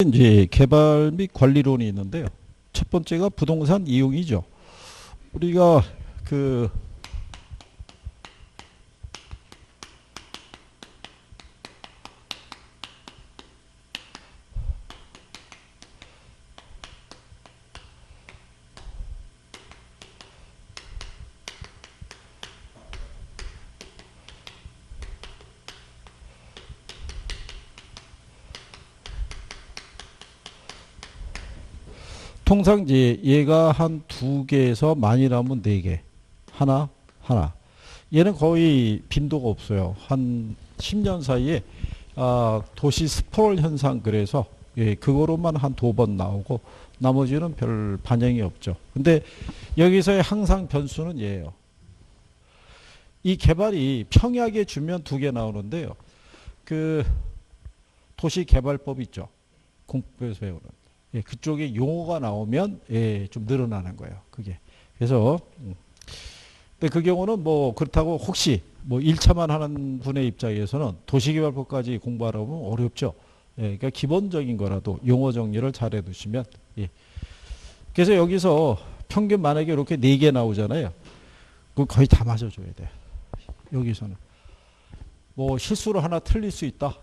이제 개발 및 관리론이 있는데요. 첫 번째가 부동산 이용이죠. 우리가 그 통상 이제 얘가 한 두 개에서 많이 나오면 네 개, 하나. 얘는 거의 빈도가 없어요. 한 10년 사이에 도시 스프롤 현상, 그래서 그거로만 한 두 번 나오고 나머지는 별 반영이 없죠. 근데 여기서의 항상 변수는 얘예요. 이 개발이 평약에 주면 두 개 나오는데요. 그 도시개발법 있죠. 공부에서 배우는. 그쪽에 용어가 나오면 좀 늘어나는 거예요. 그게. 그래서 근데 그 경우는 뭐 그렇다고 혹시 뭐 1차만 하는 분의 입장에서는 도시개발법까지 공부하려면 어렵죠. 그러니까 기본적인 거라도 용어 정리를 잘 해두시면. 그래서 여기서 평균 만약에 이렇게 4개 나오잖아요. 그거 거의 다 맞아줘야 돼. 여기서는. 뭐 실수로 하나 틀릴 수 있다.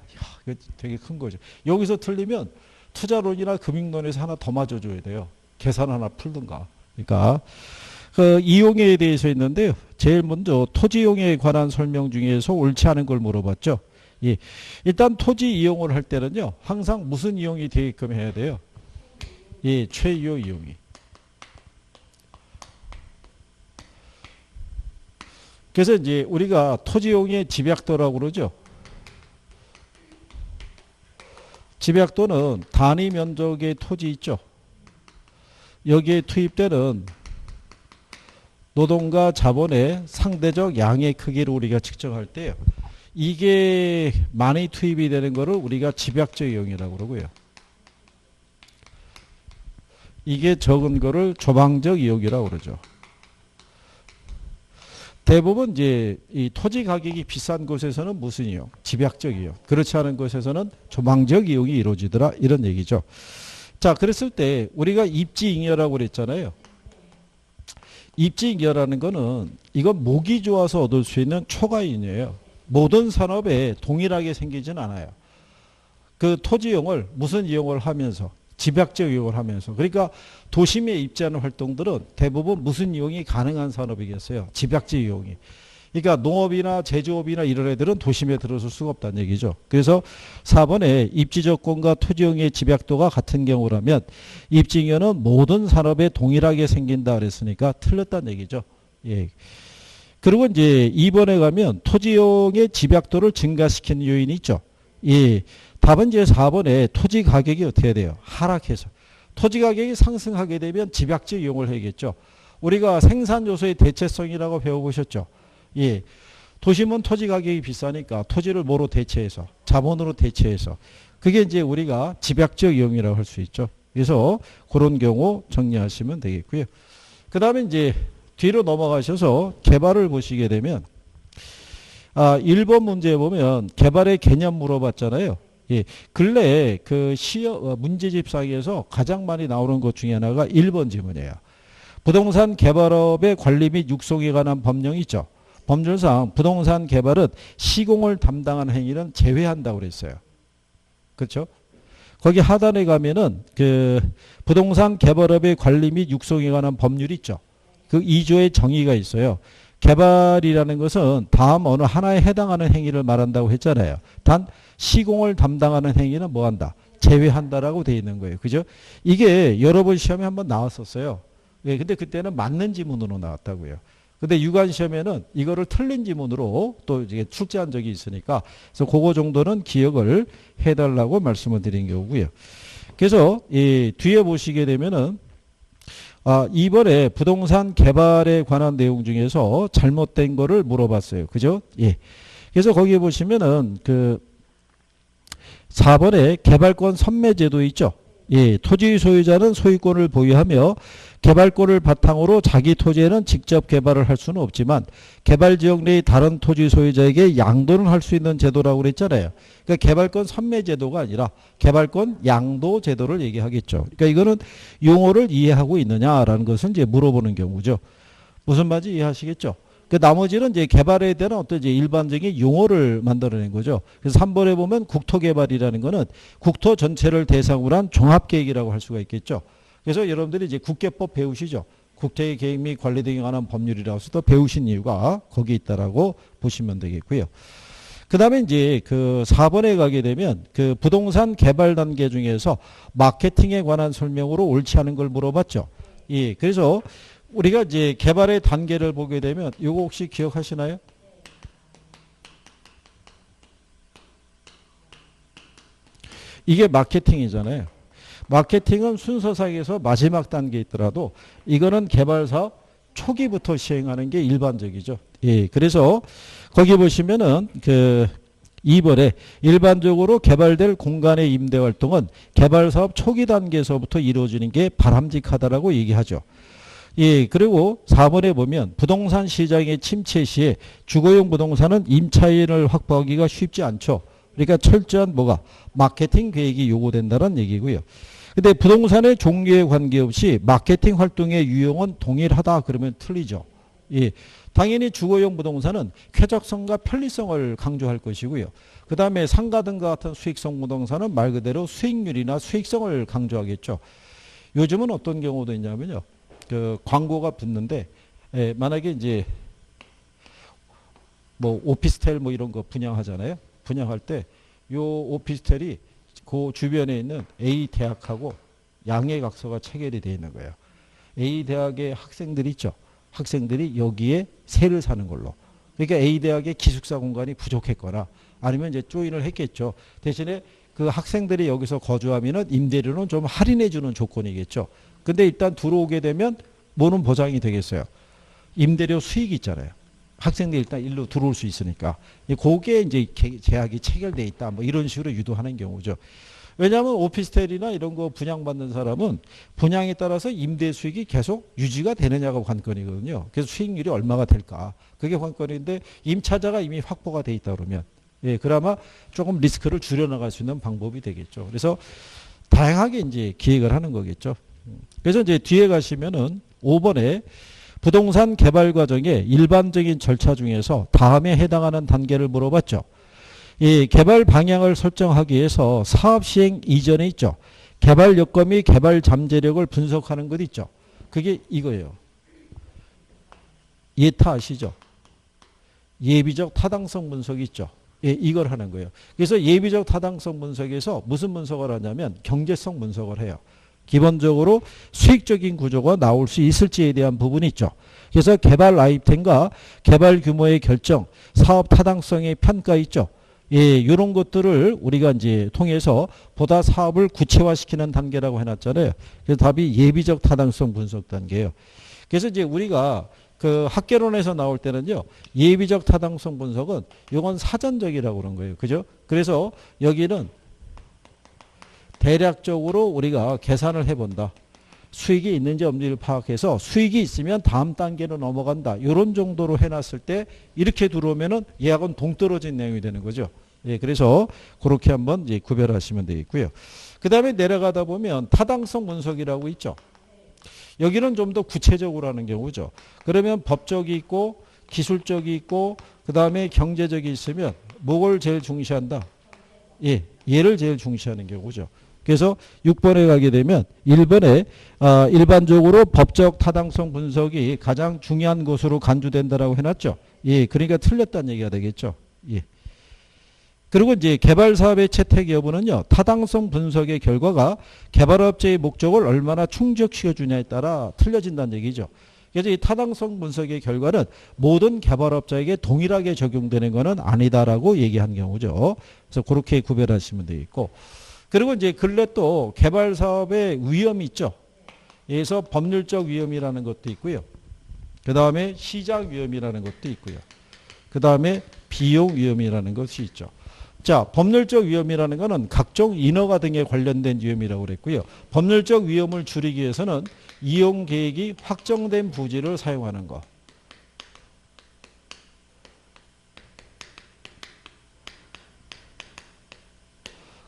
이거 되게 큰 거죠. 여기서 틀리면 투자론이나 금융론에서 하나 더 맞아줘야 돼요. 계산 하나 풀든가. 그러니까 그 이용에 대해서 있는데요. 제일 먼저 토지이용에 관한 설명 중에서 옳지 않은 걸 물어봤죠. 일단 토지 이용을 할 때는요. 항상 무슨 이용이 되게끔 해야 돼요? 최유 이용이. 그래서 이제 우리가 토지이용의 집약도라고 그러죠. 집약도는 단위 면적의 토지 있죠. 여기에 투입되는 노동과 자본의 상대적 양의 크기를 우리가 측정할 때요. 이게 많이 투입이 되는 거를 우리가 집약적 이용이라고 그러고요. 이게 적은 거를 조방적 이용이라고 그러죠. 대부분 이제 이 토지 가격이 비싼 곳에서는 무슨 이용? 집약적 이용. 그렇지 않은 곳에서는 조방적 이용이 이루어지더라. 이런 얘기죠. 자, 그랬을 때 우리가 입지잉여라고 그랬잖아요. 입지잉여라는 거는 이건 목이 좋아서 얻을 수 있는 초과이익이에요. 모든 산업에 동일하게 생기진 않아요. 그 토지 이용을 무슨 이용을 하면서? 집약적 이용을 하면서. 그러니까 도심에 입지하는 활동들은 대부분 무슨 이용이 가능한 산업이겠어요? 집약적 이용이. 그러니까 농업이나 제조업이나 이런 애들은 도심에 들어설 수가 없다는 얘기죠. 그래서 4번에 입지조건과 토지이용의 집약도가 같은 경우라면 입지잉여는 모든 산업에 동일하게 생긴다 그랬으니까 틀렸다는 얘기죠. 그리고 이제 2번에 가면 토지이용의 집약도를 증가시키는 요인이 있죠. 답은 이제 4번에 토지 가격이 어떻게 돼요? 하락해서. 토지 가격이 상승하게 되면 집약적 이용을 해야겠죠. 우리가 생산 요소의 대체성이라고 배워보셨죠. 도심은 토지 가격이 비싸니까 토지를 뭐로 대체해서, 자본으로 대체해서. 그게 이제 우리가 집약적 이용이라고 할 수 있죠. 그래서 그런 경우 정리하시면 되겠고요. 그 다음에 이제 뒤로 넘어가셔서 개발을 보시게 되면 1번 문제에 보면 개발의 개념 물어봤잖아요. 근래에 그 문제집상에서 가장 많이 나오는 것 중에 하나가 1번 지문이에요. 부동산 개발업의 관리 및 육성에 관한 법령이 있죠. 법률상 부동산 개발은 시공을 담당하는 행위는 제외한다고 그랬어요. 그렇죠? 거기 하단에 가면은 그 부동산 개발업의 관리 및 육성에 관한 법률이 있죠. 그 2조의 정의가 있어요. 개발이라는 것은 다음 어느 하나에 해당하는 행위를 말한다고 했잖아요. 단 시공을 담당하는 행위는 뭐한다? 제외한다라고 되어 있는 거예요. 그죠? 이게 여러 번 시험에 한번 나왔었어요. 근데 그때는 맞는 지문으로 나왔다고요. 근데 유관 시험에는 이거를 틀린 지문으로 또 이제 출제한 적이 있으니까 그래서 그거 정도는 기억을 해달라고 말씀을 드린 거고요. 그래서 이 뒤에 보시게 되면은 이번에 부동산 개발에 관한 내용 중에서 잘못된 거를 물어봤어요. 그죠? 그래서 거기에 보시면은 그 4번에 개발권 선매 제도 있죠. 예, 토지 소유자는 소유권을 보유하며 개발권을 바탕으로 자기 토지에는 직접 개발을 할 수는 없지만 개발 지역 내의 다른 토지 소유자에게 양도는 할 수 있는 제도라고 그랬잖아요. 그러니까 개발권 선매 제도가 아니라 개발권 양도 제도를 얘기하겠죠. 그러니까 이거는 용어를 이해하고 있느냐라는 것을 이제 물어보는 경우죠. 무슨 말인지 이해하시겠죠? 그 나머지는 이제 개발에 대한 어떤 이제 일반적인 용어를 만들어낸 거죠. 그래서 3번에 보면 국토개발이라는 거는 국토 전체를 대상으로 한 종합계획이라고 할 수가 있겠죠. 그래서 여러분들이 이제 국계법 배우시죠. 국토의 계획 및 관리 등에 관한 법률이라고 해서 배우신 이유가 거기에 있다라고 보시면 되겠고요. 그 다음에 이제 그 4번에 가게 되면 그 부동산 개발 단계 중에서 마케팅에 관한 설명으로 옳지 않은 걸 물어봤죠. 예, 그래서 우리가 이제 개발의 단계를 보게 되면 이거 혹시 기억하시나요? 이게 마케팅이잖아요. 마케팅은 순서상에서 마지막 단계에 있더라도 이거는 개발 사업 초기부터 시행하는 게 일반적이죠. 예, 그래서 거기 보시면은 그 2번에 일반적으로 개발될 공간의 임대 활동은 개발 사업 초기 단계에서부터 이루어지는 게 바람직하다라고 얘기하죠. 예, 그리고 4번에 보면 부동산 시장의 침체 시에 주거용 부동산은 임차인을 확보하기가 쉽지 않죠. 그러니까 철저한 뭐가 마케팅 계획이 요구된다는 얘기고요. 근데 부동산의 종류에 관계없이 마케팅 활동의 유형은 동일하다 그러면 틀리죠. 예. 당연히 주거용 부동산은 쾌적성과 편리성을 강조할 것이고요. 그 다음에 상가등과 같은 수익성 부동산은 말 그대로 수익률이나 수익성을 강조하겠죠. 요즘은 어떤 경우도 있냐면요. 그 광고가 붙는데 만약에 이제 뭐 오피스텔 뭐 이런 거 분양하잖아요. 분양할 때 요 오피스텔이 그 주변에 있는 A 대학하고 양해각서가 체결이 되어 있는 거예요. A 대학의 학생들이 있죠. 학생들이 여기에 세를 사는 걸로. 그러니까 A 대학의 기숙사 공간이 부족했거나 아니면 이제 조인을 했겠죠. 대신에 그 학생들이 여기서 거주하면은 임대료는 좀 할인해 주는 조건이겠죠. 근데 일단 들어오게 되면 뭐는 보장이 되겠어요? 임대료 수익이 있잖아요. 학생들이 일단 일로 들어올 수 있으니까. 그게 이제 계약이 체결돼 있다. 뭐 이런 식으로 유도하는 경우죠. 왜냐하면 오피스텔이나 이런 거 분양받는 사람은 분양에 따라서 임대 수익이 계속 유지가 되느냐가 관건이거든요. 그래서 수익률이 얼마가 될까. 그게 관건인데 임차자가 이미 확보가 돼 있다 그러면 예, 그나마 조금 리스크를 줄여나갈 수 있는 방법이 되겠죠. 그래서 다양하게 이제 기획을 하는 거겠죠. 그래서 이제 뒤에 가시면은 5번에 부동산 개발 과정의 일반적인 절차 중에서 다음에 해당하는 단계를 물어봤죠. 이 개발 방향을 설정하기 위해서 사업 시행 이전에 있죠. 개발 여건 및 개발 잠재력을 분석하는 것 있죠. 그게 이거예요. 예타 아시죠? 예비적 타당성 분석이 있죠. 예, 이걸 하는 거예요. 그래서 예비적 타당성 분석에서 무슨 분석을 하냐면 경제성 분석을 해요. 기본적으로 수익적인 구조가 나올 수 있을지에 대한 부분이 있죠. 그래서 개발 아이템과 개발 규모의 결정, 사업 타당성의 평가 있죠. 예, 이런 것들을 우리가 이제 통해서 보다 사업을 구체화시키는 단계라고 해놨잖아요. 그래서 답이 예비적 타당성 분석 단계예요. 그래서 이제 우리가 그 학개론에서 나올 때는요, 예비적 타당성 분석은 이건 사전적이라고 그런 거예요. 그죠? 그래서 여기는 대략적으로 우리가 계산을 해본다. 수익이 있는지 없는지를 파악해서 수익이 있으면 다음 단계로 넘어간다. 이런 정도로 해놨을 때 이렇게 들어오면은 예약은 동떨어진 내용이 되는 거죠. 예, 그래서 그렇게 한번 이제 구별하시면 되겠고요. 그 다음에 내려가다 보면 타당성 분석이라고 있죠. 여기는 좀 더 구체적으로 하는 경우죠. 그러면 법적이 있고 기술적이 있고 그 다음에 경제적이 있으면 뭐를 제일 중시한다? 예, 얘를 제일 중시하는 경우죠. 그래서 6번에 가게 되면 1번에 일반적으로 법적 타당성 분석이 가장 중요한 것으로 간주된다라고 해놨죠. 예, 그러니까 틀렸다는 얘기가 되겠죠. 예. 그리고 이제 개발 사업의 채택 여부는요, 타당성 분석의 결과가 개발업체의 목적을 얼마나 충족시켜 주냐에 따라 틀려진다는 얘기죠. 그래서 이 타당성 분석의 결과는 모든 개발업자에게 동일하게 적용되는 것은 아니다라고 얘기한 경우죠. 그래서 그렇게 구별하시면 되겠고. 그리고 이제 근래 또 개발 사업의 위험이 있죠. 그래서 법률적 위험이라는 것도 있고요. 그 다음에 시장 위험이라는 것도 있고요. 그 다음에 비용 위험이라는 것이 있죠. 자, 법률적 위험이라는 것은 각종 인허가 등에 관련된 위험이라고 그랬고요. 법률적 위험을 줄이기 위해서는 이용 계획이 확정된 부지를 사용하는 것.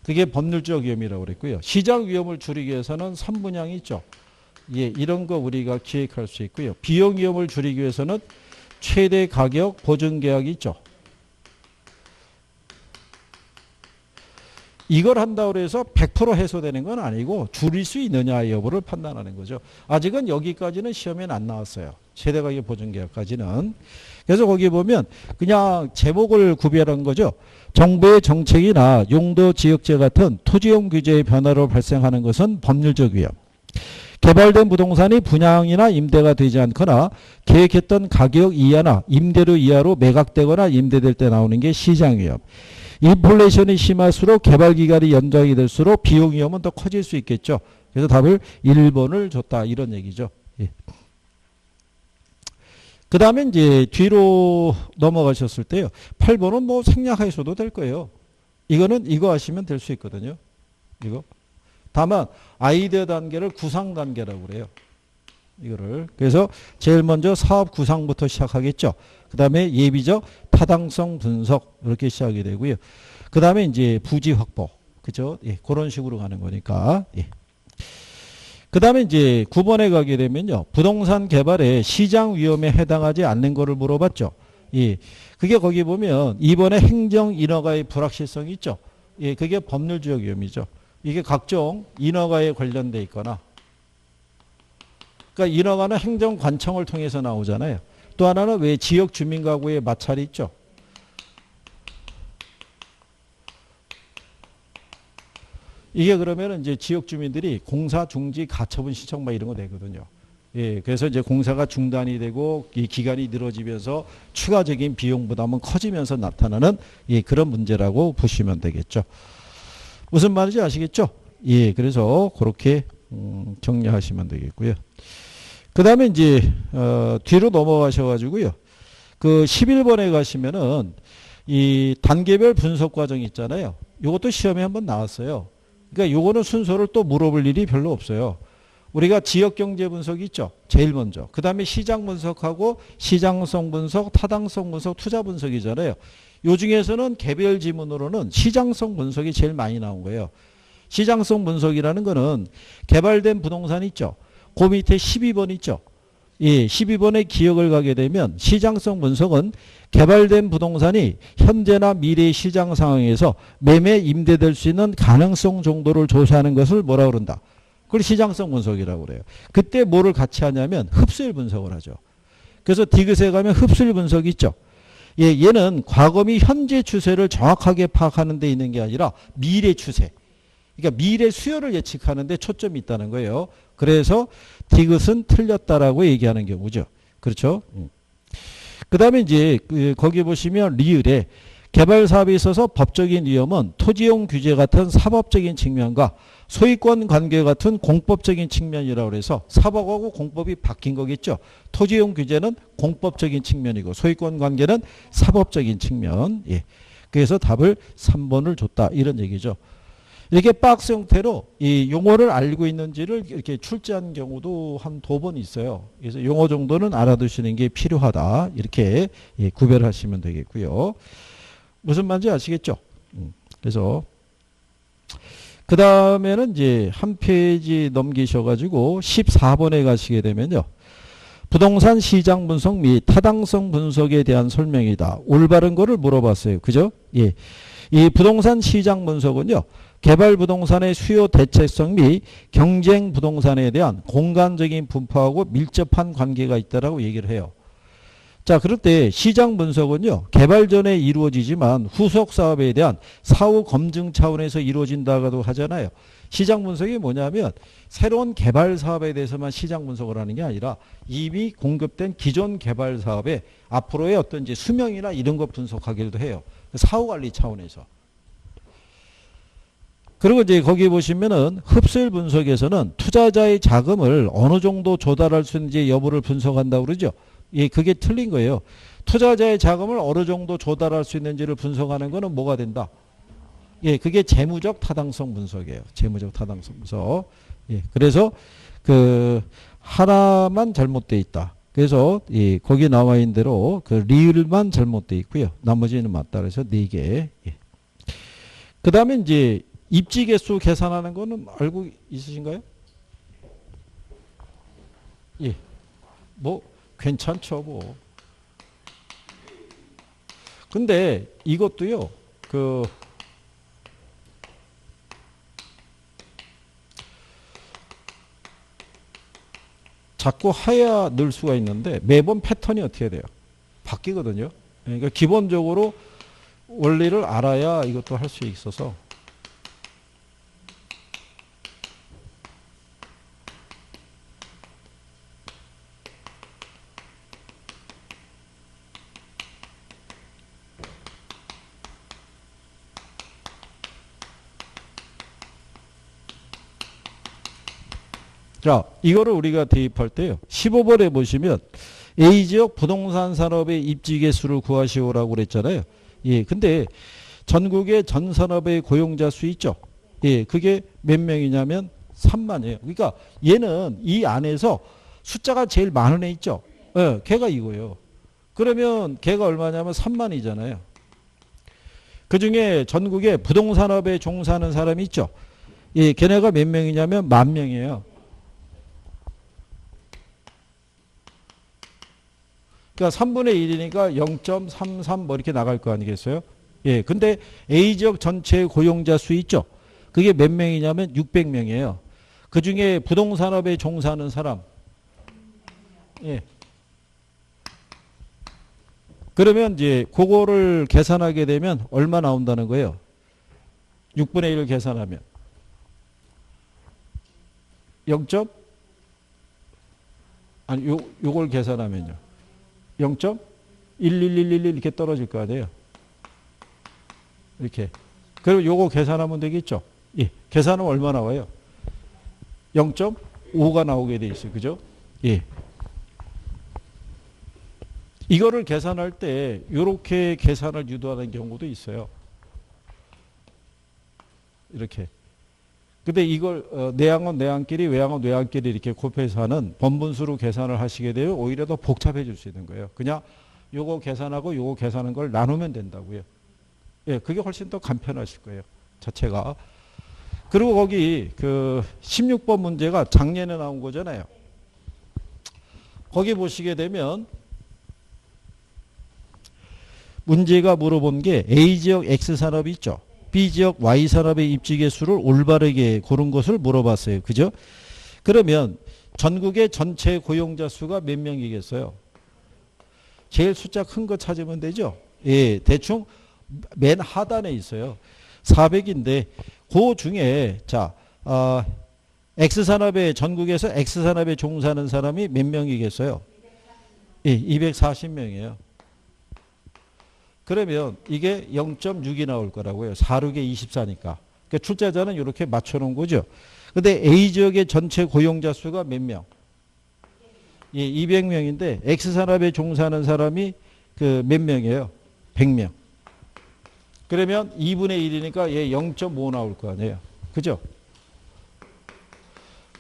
그게 법률적 위험이라고 그랬고요. 시장 위험을 줄이기 위해서는 선분양이 있죠. 예, 이런 거 우리가 기획할 수 있고요. 비용 위험을 줄이기 위해서는 최대 가격 보증 계약이 있죠. 이걸 한다고 해서 100% 해소되는 건 아니고 줄일 수 있느냐 여부를 판단하는 거죠. 아직은 여기까지는 시험에는 안 나왔어요. 최대 가격 보증 계약까지는. 그래서 거기 보면 그냥 제목을 구별한 거죠. 정부의 정책이나 용도 지역제 같은 토지용 규제의 변화로 발생하는 것은 법률적 위험. 개발된 부동산이 분양이나 임대가 되지 않거나 계획했던 가격 이하나 임대료 이하로 매각되거나 임대될 때 나오는 게 시장 위험. 인플레이션이 심할수록 개발 기간이 연장이 될수록 비용 위험은 더 커질 수 있겠죠. 그래서 답을 1번을 줬다 이런 얘기죠. 예. 그 다음에 이제 뒤로 넘어가셨을 때요. 8번은 뭐 생략하셔도 될 거예요. 이거는 이거 하시면 될 수 있거든요. 이거. 다만 아이디어 단계를 구상 단계라고 그래요. 이거를. 그래서 제일 먼저 사업 구상부터 시작하겠죠. 그 다음에 예비적 타당성 분석 이렇게 시작이 되고요. 그 다음에 이제 부지 확보. 그죠? 예, 그런 식으로 가는 거니까. 예. 그 다음에 이제 9번에 가게 되면요. 부동산 개발에 시장 위험에 해당하지 않는 거를 물어봤죠. 예. 그게 거기 보면 이번에 행정 인허가의 불확실성이 있죠. 예, 그게 법률적 위험이죠. 이게 각종 인허가에 관련돼 있거나 그러니까 인허가는 행정관청을 통해서 나오잖아요. 또 하나는 왜 지역 주민 가구의 마찰이 있죠. 이게 그러면 이제 지역 주민들이 공사 중지 가처분 신청 막 이런 거 내거든요. 예, 그래서 이제 공사가 중단이 되고 이 기간이 늘어지면서 추가적인 비용 부담은 커지면서 나타나는 예, 그런 문제라고 보시면 되겠죠. 무슨 말인지 아시겠죠? 예, 그래서 그렇게 정리하시면 되겠고요. 그 다음에 이제 뒤로 넘어가셔가지고요. 그 11번에 가시면은 이 단계별 분석 과정 있잖아요. 이것도 시험에 한번 나왔어요. 그러니까 요거는 순서를 또 물어볼 일이 별로 없어요. 우리가 지역경제 분석이 있죠. 제일 먼저. 그 다음에 시장 분석하고 시장성 분석, 타당성 분석, 투자 분석이잖아요. 요 중에서는 개별 지문으로는 시장성 분석이 제일 많이 나온 거예요. 시장성 분석이라는 거는 개발된 부동산이 있죠. 그 밑에 12번 있죠. 예, 12번에 기억을 가게 되면 시장성 분석은 개발된 부동산이 현재나 미래의 시장 상황에서 매매 임대될 수 있는 가능성 정도를 조사하는 것을 뭐라 그런다. 그걸 시장성 분석이라고 그래요. 그때 뭐를 같이 하냐면 흡수율 분석을 하죠. 그래서 디귿에 가면 흡수율 분석이 있죠. 예, 얘는 과거 및 현재 추세를 정확하게 파악하는 데 있는 게 아니라 미래 추세. 그러니까 미래 수요를 예측하는 데 초점이 있다는 거예요. 그래서 디귿은 틀렸다라고 얘기하는 경우죠. 그렇죠? 그 다음에 이제 거기 보시면 리을에 개발 사업에 있어서 법적인 위험은 토지용 규제 같은 사법적인 측면과 소유권 관계 같은 공법적인 측면이라고 해서 사법하고 공법이 바뀐 거겠죠. 토지용 규제는 공법적인 측면이고 소유권 관계는 사법적인 측면. 예. 그래서 답을 3번을 줬다. 이런 얘기죠. 이렇게 박스 형태로 이 용어를 알고 있는지를 이렇게 출제한 경우도 한 2번 있어요. 그래서 용어 정도는 알아두시는 게 필요하다. 이렇게 예, 구별하시면 되겠고요. 무슨 말인지 아시겠죠? 그래서 그 다음에는 이제 한 페이지 넘기셔가지고 14번에 가시게 되면요. 부동산 시장 분석 및 타당성 분석에 대한 설명이다. 올바른 거를 물어봤어요. 그죠? 예. 이 부동산 시장 분석은요. 개발 부동산의 수요 대체성 및 경쟁 부동산에 대한 공간적인 분포하고 밀접한 관계가 있다라고 얘기를 해요. 자, 그럴 때 시장 분석은요. 개발 전에 이루어지지만 후속 사업에 대한 사후 검증 차원에서 이루어진다고도 하잖아요. 시장 분석이 뭐냐면 새로운 개발 사업에 대해서만 시장 분석을 하는 게 아니라 이미 공급된 기존 개발 사업의 앞으로의 어떤 이제 수명이나 이런 것 분석하기도 해요. 사후 관리 차원에서. 그리고 이제 거기 보시면은 흡수율 분석에서는 투자자의 자금을 어느 정도 조달할 수 있는지 여부를 분석한다고 그러죠. 예, 그게 틀린 거예요. 투자자의 자금을 어느 정도 조달할 수 있는지를 분석하는 거는 뭐가 된다? 예, 그게 재무적 타당성 분석이에요. 재무적 타당성 분석. 예, 그래서 그 하나만 잘못돼 있다. 그래서 예, 거기 나와 있는 대로 그 리을만 잘못돼 있고요. 나머지는 맞다. 그래서 4개. 예. 그 다음에 이제 입지 개수 계산하는 거는 알고 있으신가요? 예. 뭐 괜찮죠, 뭐. 근데 이것도요. 그 자꾸 하야 늘 수가 있는데 매번 패턴이 어떻게 돼요? 바뀌거든요. 그러니까 기본적으로 원리를 알아야 이것도 할 수 있어서 자, 이거를 우리가 대입할 때요. 15번에 보시면 A지역 부동산 산업의 입지 개수를 구하시오라고 그랬잖아요. 예, 근데 전국의 전 산업의 고용자 수 있죠. 예, 그게 몇 명이냐면 3만이에요. 그러니까 얘는 이 안에서 숫자가 제일 많은 애 있죠. 예, 걔가 이거예요. 그러면 걔가 얼마냐면 3만이잖아요. 그 중에 전국에 부동산업에 종사하는 사람이 있죠. 예, 걔네가 몇 명이냐면 10,000명이에요. 그러니까 3분의 1이니까 0.33 뭐 이렇게 나갈 거 아니겠어요? 예. 근데 A지역 전체 고용자 수 있죠? 그게 몇 명이냐면 600명이에요. 그 중에 부동산업에 종사하는 사람. 예. 그러면 이제 그거를 계산하게 되면 얼마 나온다는 거예요? 6분의 1을 계산하면. 0. 아니, 요걸 계산하면요. 0.11111 이렇게 떨어질 거 아니에요. 이렇게. 그리고 요거 계산하면 되겠죠. 예. 계산하면 얼마 나와요? 0.5가 나오게 돼 있어요. 그죠? 예. 이거를 계산할 때 이렇게 계산을 유도하는 경우도 있어요. 이렇게. 근데 이걸 내항은 내항끼리 외항은 외항끼리 이렇게 곱해서 하는 번분수로 계산을 하시게 되면 오히려 더 복잡해질 수 있는 거예요. 그냥 요거 계산하고 요거 계산하는 걸 나누면 된다고요. 예, 그게 훨씬 더 간편하실 거예요. 자체가. 그리고 거기 그 16번 문제가 작년에 나온 거잖아요. 거기 보시게 되면 문제가 물어본 게 A지역 X산업이 있죠. B지역 Y산업의 입지 개수를 올바르게 고른 것을 물어봤어요. 그죠? 그러면 전국의 전체 고용자 수가 몇 명이겠어요? 제일 숫자 큰 거 찾으면 되죠? 예, 대충 맨 하단에 있어요. 400인데 그 중에 자 X산업에 전국에서 X산업에 종사하는 사람이 몇 명이겠어요? 예, 240명이에요. 그러면 이게 0.6이 나올 거라고요. 4, 6에 24니까. 그러니까 출제자는 이렇게 맞춰놓은 거죠. 근데 A지역의 전체 고용자 수가 몇 명? 예, 200명인데 X산업에 종사하는 사람이 그 몇 명이에요? 100명. 그러면 2분의 1이니까 얘 0.5 나올 거 아니에요. 그죠?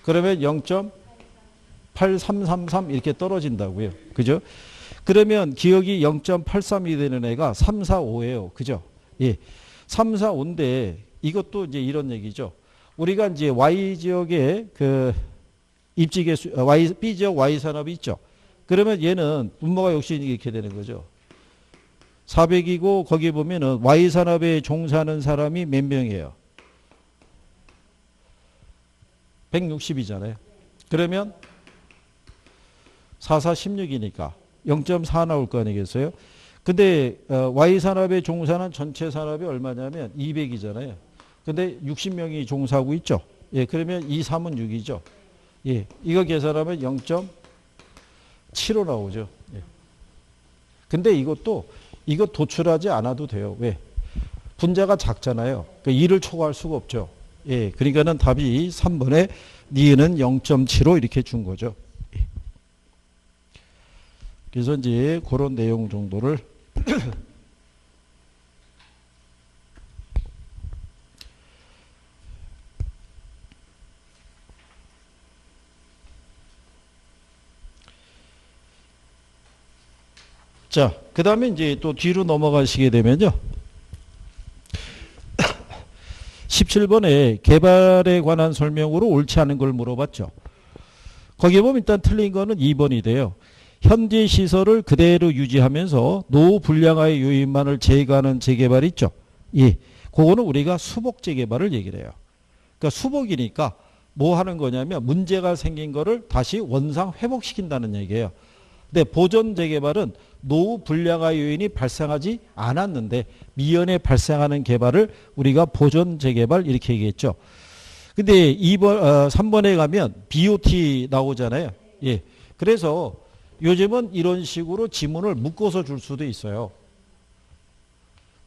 그러면 0.8333 이렇게 떨어진다고요. 그죠? 그러면 기억이 0.83이 되는 애가 3, 4, 5예요. 그죠? 예. 3, 4, 5인데 이것도 이제 이런 얘기죠. 우리가 이제 Y지역에 그 입지개수, B지역 Y산업이 있죠. 그러면 얘는 분모가 역시 이렇게 되는 거죠. 400이고 거기 보면은 Y산업에 종사하는 사람이 몇 명이에요? 160이잖아요. 그러면 4, 4, 16이니까 0.4 나올 거 아니겠어요? 근데 Y산업에 종사하는 전체 산업이 얼마냐면 200이잖아요. 근데 60명이 종사하고 있죠. 예, 그러면 2, 3은 6이죠. 예, 이거 계산하면 0.75 나오죠. 예. 근데 이것도 이거 도출하지 않아도 돼요. 왜? 분자가 작잖아요. 그러니까 2를 초과할 수가 없죠. 예, 그러니까는 답이 3번에 니은 0.75 이렇게 준 거죠. 예. 그래서 이제 그런 내용 정도를 자, 그 다음에 이제 또 뒤로 넘어가시게 되면요. 17번에 개발에 관한 설명으로 옳지 않은 걸 물어봤죠. 거기에 보면 일단 틀린 거는 2번이 돼요. 현재 시설을 그대로 유지하면서 노후 불량화의 요인만을 제거하는 재개발 있죠. 예. 그거는 우리가 수복 재개발을 얘기를 해요. 그러니까 수복이니까 뭐 하는 거냐면 문제가 생긴 거를 다시 원상 회복시킨다는 얘기예요. 근데 보존 재개발은 노후 불량화 요인이 발생하지 않았는데 미연에 발생하는 개발을 우리가 보존 재개발 이렇게 얘기했죠. 근데 3번에 가면 BOT 나오잖아요. 예. 그래서 요즘은 이런 식으로 지문을 묶어서 줄 수도 있어요.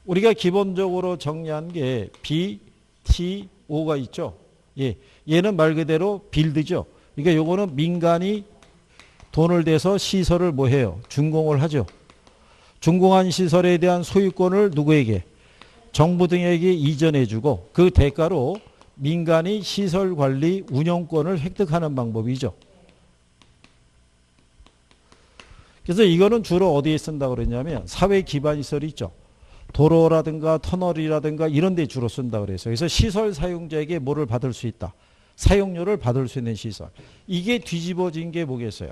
우리가 기본적으로 정리한 게 BTO가 있죠. 예. 얘는 말 그대로 빌드죠. 그러니까 요거는 민간이 돈을 대서 시설을 뭐 해요? 준공을 하죠. 준공한 시설에 대한 소유권을 누구에게? 정부 등에게 이전해주고 그 대가로 민간이 시설 관리 운영권을 획득하는 방법이죠. 그래서 이거는 주로 어디에 쓴다고 그랬냐면 사회 기반 시설이 있죠. 도로라든가 터널이라든가 이런 데 주로 쓴다고 그랬어요. 그래서 시설 사용자에게 뭐를 받을 수 있다? 사용료를 받을 수 있는 시설. 이게 뒤집어진 게 뭐겠어요?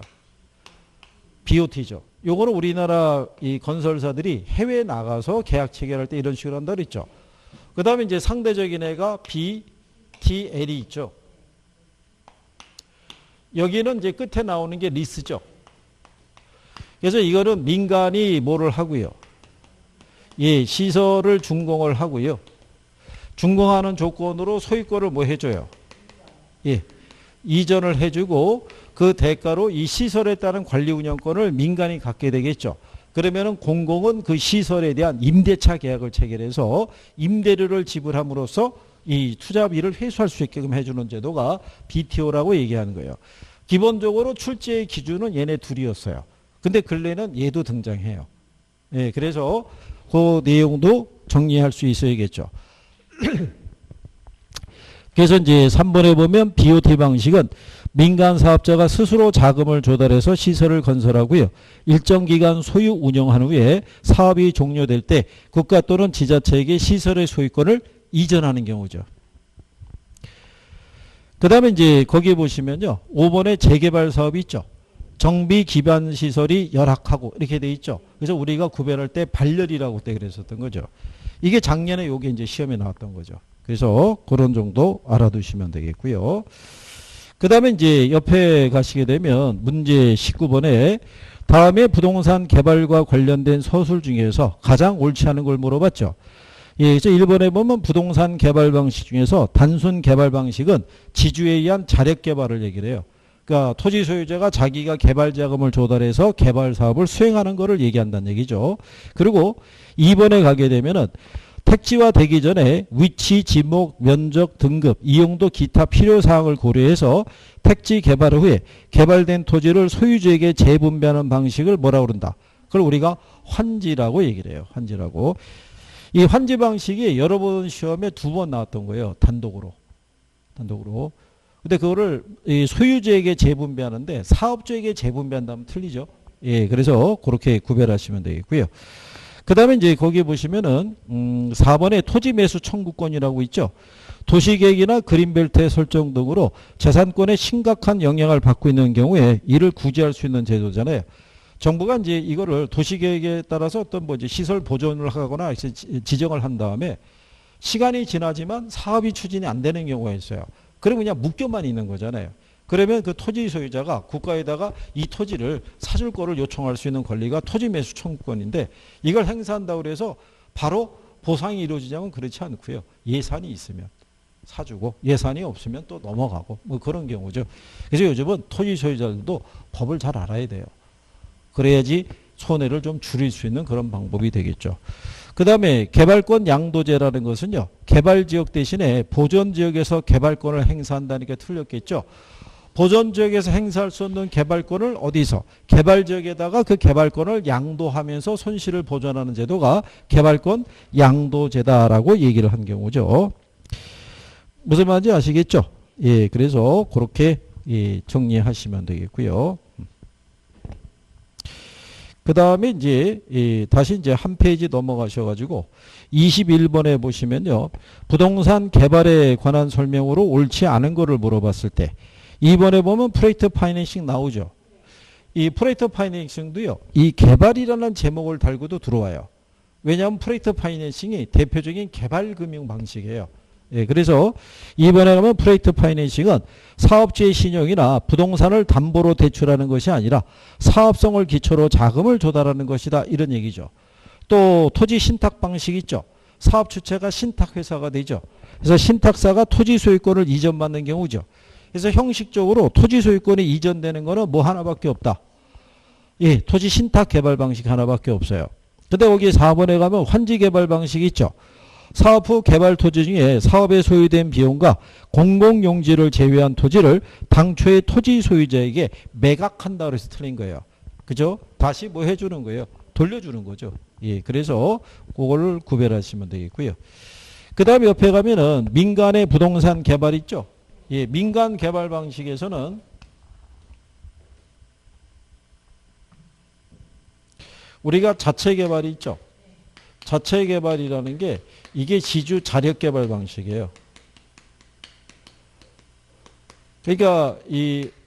BOT죠. 요거는 우리나라 이 건설사들이 해외에 나가서 계약 체결할 때 이런 식으로 한다 그랬죠. 그 다음에 이제 상대적인 애가 BTL이 있죠. 여기는 이제 끝에 나오는 게 리스죠. 그래서 이거는 민간이 뭐를 하고요. 예, 시설을 준공을 하고요. 준공하는 조건으로 소유권을 뭐 해줘요? 예, 이전을 해주고 그 대가로 이 시설에 따른 관리 운영권을 민간이 갖게 되겠죠. 그러면은 공공은 그 시설에 대한 임대차 계약을 체결해서 임대료를 지불함으로써 이 투자비를 회수할 수 있게끔 해주는 제도가 BTO라고 얘기하는 거예요. 기본적으로 출제의 기준은 얘네 둘이었어요. 근데 근래는 얘도 등장해요. 예, 그래서 그 내용도 정리할 수 있어야겠죠. 그래서 이제 3번에 보면 BOT 방식은 민간 사업자가 스스로 자금을 조달해서 시설을 건설하고요. 일정 기간 소유 운영한 후에 사업이 종료될 때 국가 또는 지자체에게 시설의 소유권을 이전하는 경우죠. 그 다음에 이제 거기에 보시면요. 5번에 재개발 사업이 있죠. 정비 기반 시설이 열악하고 이렇게 돼 있죠. 그래서 우리가 구별할 때 발열이라고 그때 그랬었던 거죠. 이게 작년에 요게 이제 시험에 나왔던 거죠. 그래서 그런 정도 알아두시면 되겠고요. 그 다음에 이제 옆에 가시게 되면 문제 19번에 다음에 부동산 개발과 관련된 서술 중에서 가장 옳지 않은 걸 물어봤죠. 예, 그래서 1번에 보면 부동산 개발 방식 중에서 단순 개발 방식은 지주에 의한 자력 개발을 얘기를 해요. 그러니까 토지 소유자가 자기가 개발 자금을 조달해서 개발 사업을 수행하는 것을 얘기한다는 얘기죠. 그리고 2번에 가게 되면은 택지화되기 전에 위치, 지목, 면적, 등급, 이용도 기타 필요사항을 고려해서 택지 개발 후에 개발된 토지를 소유주에게 재분배하는 방식을 뭐라고 그런다? 그걸 우리가 환지라고 얘기를 해요. 환지라고. 이 환지 방식이 여러 번 시험에 2번 나왔던 거예요. 단독으로. 근데 그거를 소유주에게 재분배하는데 사업주에게 재분배한다면 틀리죠. 예, 그래서 그렇게 구별하시면 되겠고요. 그 다음에 이제 거기 보시면은 4번에 토지 매수 청구권이라고 있죠. 도시계획이나 그린벨트의 설정 등으로 재산권에 심각한 영향을 받고 있는 경우에 이를 구제할 수 있는 제도잖아요. 정부가 이제 이거를 도시계획에 따라서 어떤 뭐 이제 시설 보존을 하거나 지정을 한 다음에 시간이 지나지만 사업이 추진이 안 되는 경우가 있어요. 그러면 그냥 묶여만 있는 거잖아요. 그러면 그 토지 소유자가 국가에다가 이 토지를 사줄 거를 요청할 수 있는 권리가 토지 매수 청구권인데 이걸 행사한다고 해서 바로 보상이 이루어지냐면 그렇지 않고요. 예산이 있으면 사주고 예산이 없으면 또 넘어가고 뭐 그런 경우죠. 그래서 요즘은 토지 소유자들도 법을 잘 알아야 돼요. 그래야지 손해를 좀 줄일 수 있는 그런 방법이 되겠죠. 그 다음에 개발권 양도제라는 것은요. 개발지역 대신에 보존지역에서 개발권을 행사한다니까 틀렸겠죠. 보존지역에서 행사할 수 없는 개발권을 어디서? 개발지역에다가 그 개발권을 양도하면서 손실을 보전하는 제도가 개발권 양도제다라고 얘기를 한 경우죠. 무슨 말인지 아시겠죠? 예, 그래서 그렇게 예, 정리하시면 되겠고요. 그 다음에 이제 다시 이제 한 페이지 넘어가셔가지고 21번에 보시면요. 부동산 개발에 관한 설명으로 옳지 않은 거를 물어봤을 때 2번에 보면 프로젝트 파이낸싱 나오죠. 이 프로젝트 파이낸싱도요. 이 개발이라는 제목을 달고도 들어와요. 왜냐하면 프로젝트 파이낸싱이 대표적인 개발 금융 방식이에요. 예, 그래서 이번에 가면 프로젝트 파이낸싱은 사업주의 신용이나 부동산을 담보로 대출하는 것이 아니라 사업성을 기초로 자금을 조달하는 것이다. 이런 얘기죠. 또 토지 신탁 방식 있죠. 사업 주체가 신탁회사가 되죠. 그래서 신탁사가 토지 소유권을 이전받는 경우죠. 그래서 형식적으로 토지 소유권이 이전되는 거는 뭐 하나밖에 없다. 예, 토지 신탁 개발 방식 하나밖에 없어요. 근데 여기 4번에 가면 환지 개발 방식이 있죠. 사업 후 개발 토지 중에 사업에 소유된 비용과 공공용지를 제외한 토지를 당초의 토지 소유자에게 매각한다 그래서 틀린 거예요. 그죠? 다시 뭐 해주는 거예요? 돌려주는 거죠. 예, 그래서 그거를 구별하시면 되겠고요. 그 다음에 옆에 가면은 민간의 부동산 개발 있죠. 예, 민간 개발 방식에서는 우리가 자체 개발이 있죠. 자체 개발이라는 게 이게 지주 자력 개발 방식이에요. 그러니까